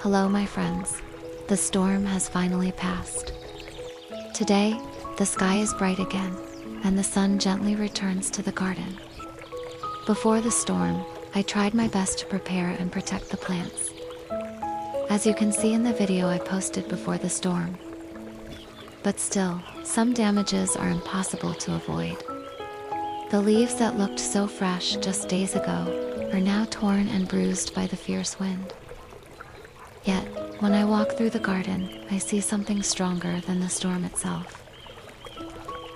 Hello my friends. The storm has finally passed. Today, the sky is bright again, and the sun gently returns to the garden. Before the storm, I tried my best to prepare and protect the plants. As you can see in the video I posted before the storm. But still, some damages are impossible to avoid. The leaves that looked so fresh just days ago are now torn and bruised by the fierce wind. Yet, when I walk through the garden, I see something stronger than the storm itself.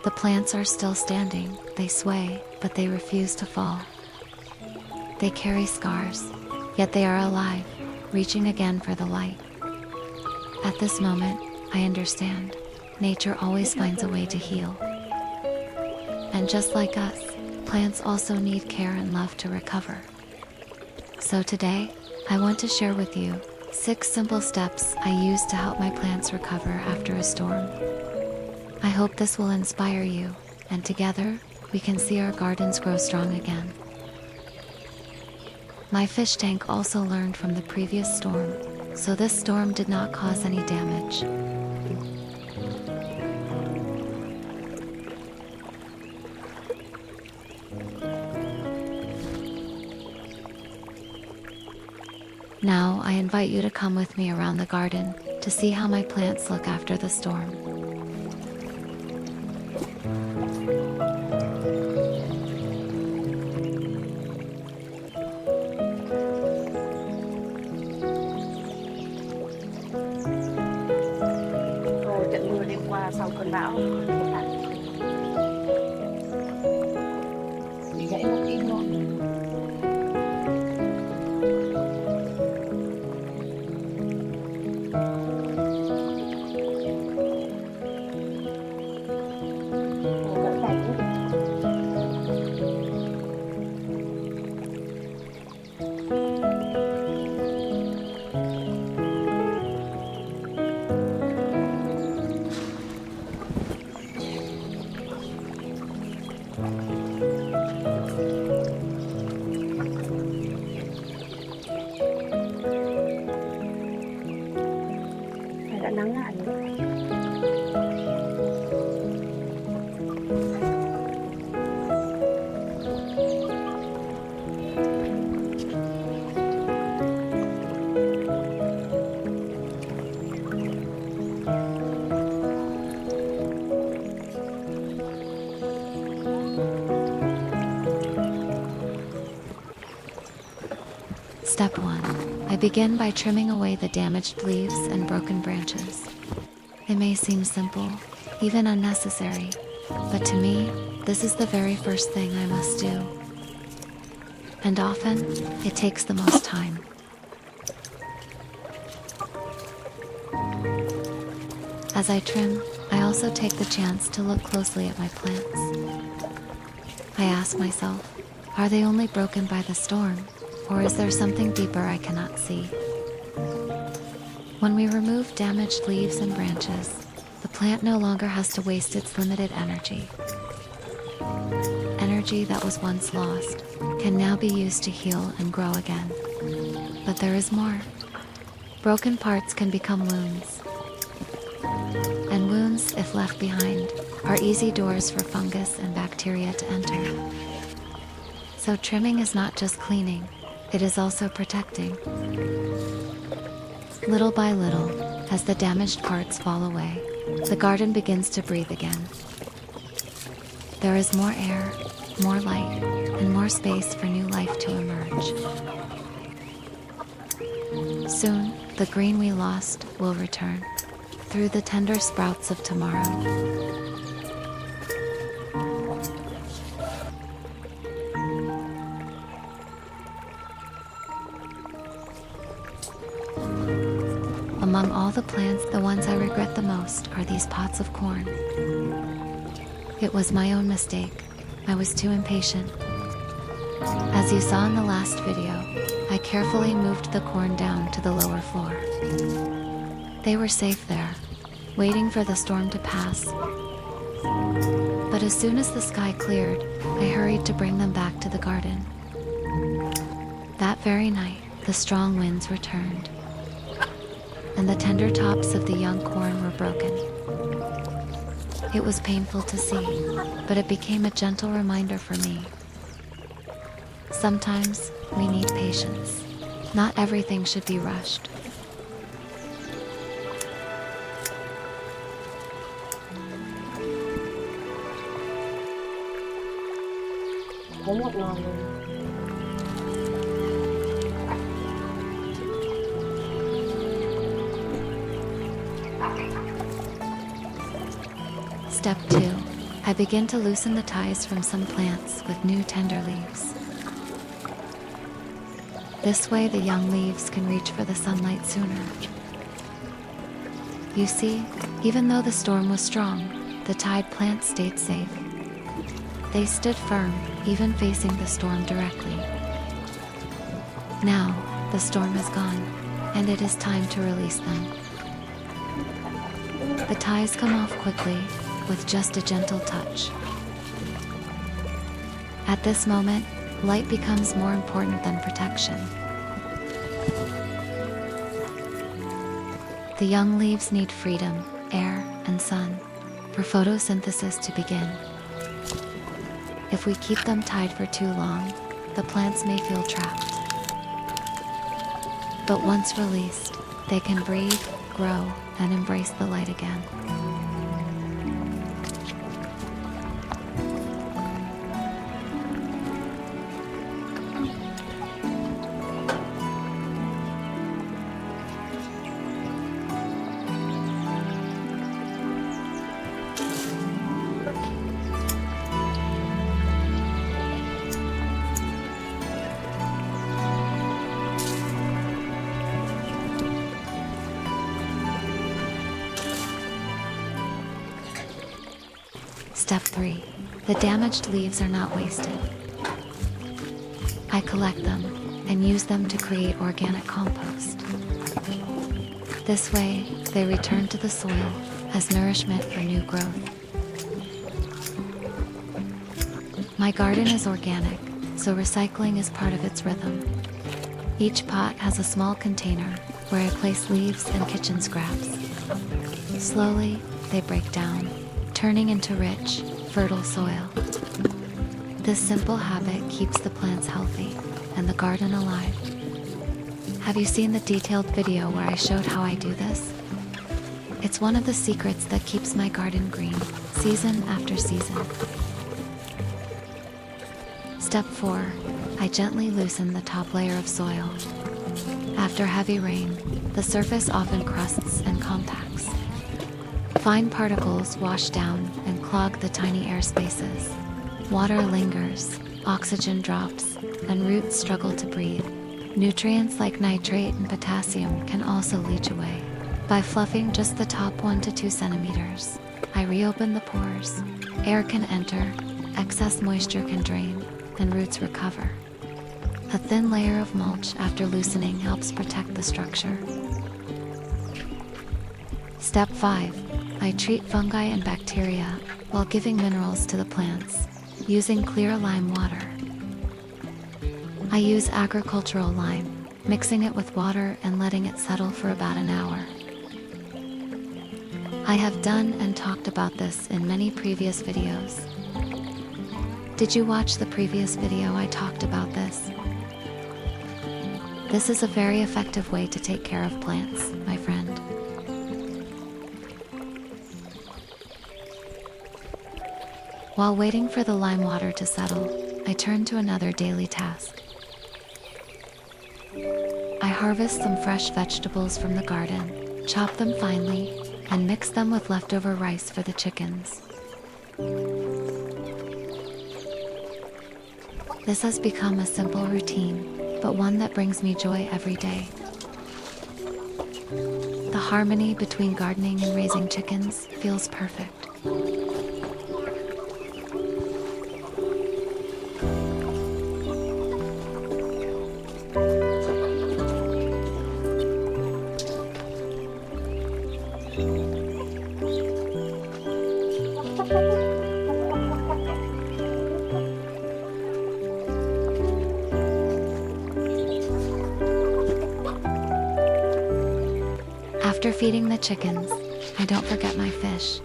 The plants are still standing, they sway, but they refuse to fall. They carry scars, yet they are alive, reaching again for the light. At this moment, I understand, nature always finds a way to heal. And just like us, plants also need care and love to recover. So today, I want to share with you 6 simple steps I use to help my plants recover after a storm. I hope this will inspire you, and together, we can see our gardens grow strong again. My fish tank also learned from the previous storm, so this storm did not cause any damage. Now I invite you to come with me around the garden to see how my plants look after the storm. Rồi trận mưa đêm qua sau cơn bão bị gãy một ít ngọn. Đã nắng lại rồi. Step 1. I begin by trimming away the damaged leaves and broken branches. It may seem simple, even unnecessary, but to me, this is the very first thing I must do. And often, it takes the most time. As I trim, I also take the chance to look closely at my plants. I ask myself, are they only broken by the storm? Or is there something deeper I cannot see? When we remove damaged leaves and branches, the plant no longer has to waste its limited energy. Energy that was once lost can now be used to heal and grow again. But there is more. Broken parts can become wounds. And wounds, if left behind, are easy doors for fungus and bacteria to enter. So trimming is not just cleaning, it is also protecting. Little by little, as the damaged parts fall away, the garden begins to breathe again. There is more air, more light, and more space for new life to emerge. Soon, the green we lost will return, through the tender sprouts of tomorrow. Among all the plants, the ones I regret the most are these pots of corn. It was my own mistake. I was too impatient. As you saw in the last video, I carefully moved the corn down to the lower floor. They were safe there, waiting for the storm to pass. But as soon as the sky cleared, I hurried to bring them back to the garden. That very night, the strong winds returned. and the tender tops of the young corn were broken. It was painful to see, but it became a gentle reminder for me. Sometimes we need patience. Not everything should be rushed. Có một lon luôn. Step 2. I begin to loosen the ties from some plants with new tender leaves. This way the young leaves can reach for the sunlight sooner. You see, even though the storm was strong, the tied plants stayed safe. They stood firm, even facing the storm directly. Now, the storm is gone, and it is time to release them. The ties come off quickly, with just a gentle touch. At this moment, light becomes more important than protection. The young leaves need freedom, air, and sun for photosynthesis to begin. If we keep them tied for too long, the plants may feel trapped. But once released, they can breathe, grow, and embrace the light again. Step 3. The damaged leaves are not wasted. I collect them and use them to create organic compost. This way, they return to the soil as nourishment for new growth. My garden is organic, so recycling is part of its rhythm. Each pot has a small container where I place leaves and kitchen scraps. Slowly, they break down, turning into rich, fertile soil. This simple habit keeps the plants healthy and the garden alive. Have you seen the detailed video where I showed how I do this? It's one of the secrets that keeps my garden green, season after season. Step 4. I gently loosen the top layer of soil. After heavy rain, the surface often crusts and compacts. Fine particles wash down and clog the tiny air spaces. Water lingers, oxygen drops, and roots struggle to breathe. Nutrients like nitrate and potassium can also leach away. By fluffing just the top 1 to 2 centimeters, I reopen the pores. Air can enter, excess moisture can drain, and roots recover. A thin layer of mulch after loosening helps protect the structure. Step 5. I treat fungi and bacteria while giving minerals to the plants, using clear lime water. I use agricultural lime, mixing it with water and letting it settle for about an hour. I have done and talked about this in many previous videos. Did you watch the previous video I talked about this? This is a very effective way to take care of plants, my friend. While waiting for the lime water to settle, I turn to another daily task. I harvest some fresh vegetables from the garden, chop them finely, and mix them with leftover rice for the chickens. This has become a simple routine, but one that brings me joy every day. The harmony between gardening and raising chickens feels perfect. After feeding the chickens, I don't forget my fish.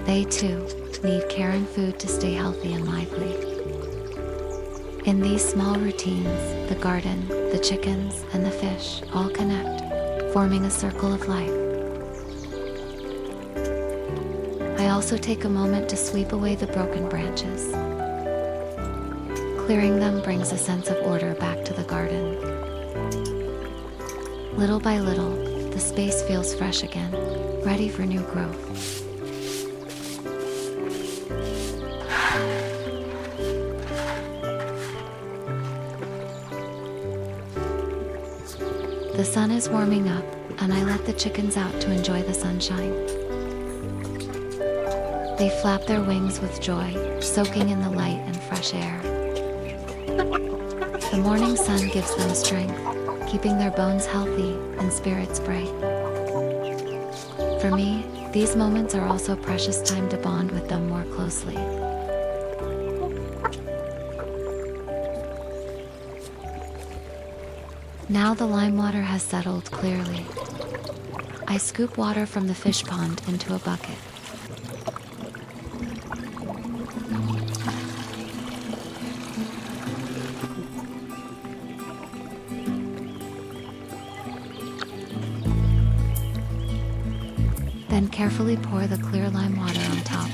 They too need care and food to stay healthy and lively. In these small routines, the garden, the chickens, and the fish all connect, forming a circle of life. I also take a moment to sweep away the broken branches. Clearing them brings a sense of order back to the garden. Little by little, the space feels fresh again, ready for new growth. The sun is warming up, and I let the chickens out to enjoy the sunshine. They flap their wings with joy, soaking in the light and fresh air. The morning sun gives them strength, keeping their bones healthy and spirits bright. For me, these moments are also precious time to bond with them more closely. Now the lime water has settled clearly. I scoop water from the fish pond into a bucket. Then carefully pour the clear lime water on top,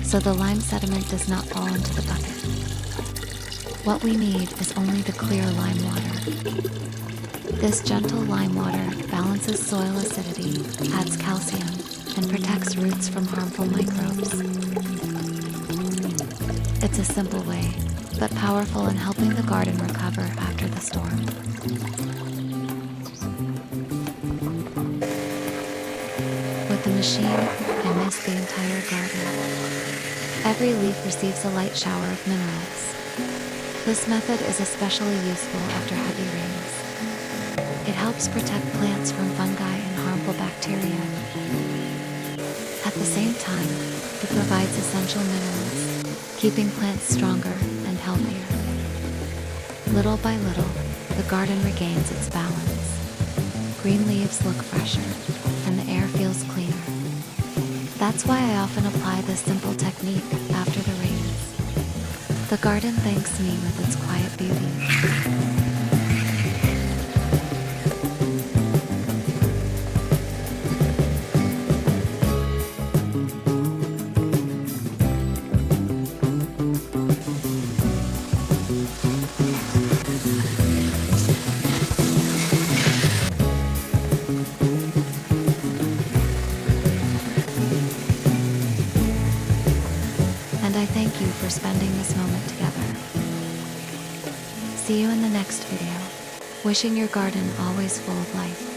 so the lime sediment does not fall into the bucket. What we need is only the clear lime water. This gentle lime water balances soil acidity, adds calcium, and protects roots from harmful microbes. It's a simple way, but powerful in helping the garden recover after the storm. With the machine, I mist the entire garden. Every leaf receives a light shower of minerals. This method is especially useful after heavy rains. It helps protect plants from fungi and harmful bacteria. At the same time, it provides essential minerals, keeping plants stronger and healthier. Little by little, the garden regains its balance. Green leaves look fresher, and the air feels cleaner. That's why I often apply this simple technique after the rains. The garden thanks me with its quiet beauty. And I thank you for spending this moment together. See you in the next video. Wishing your garden always full of life.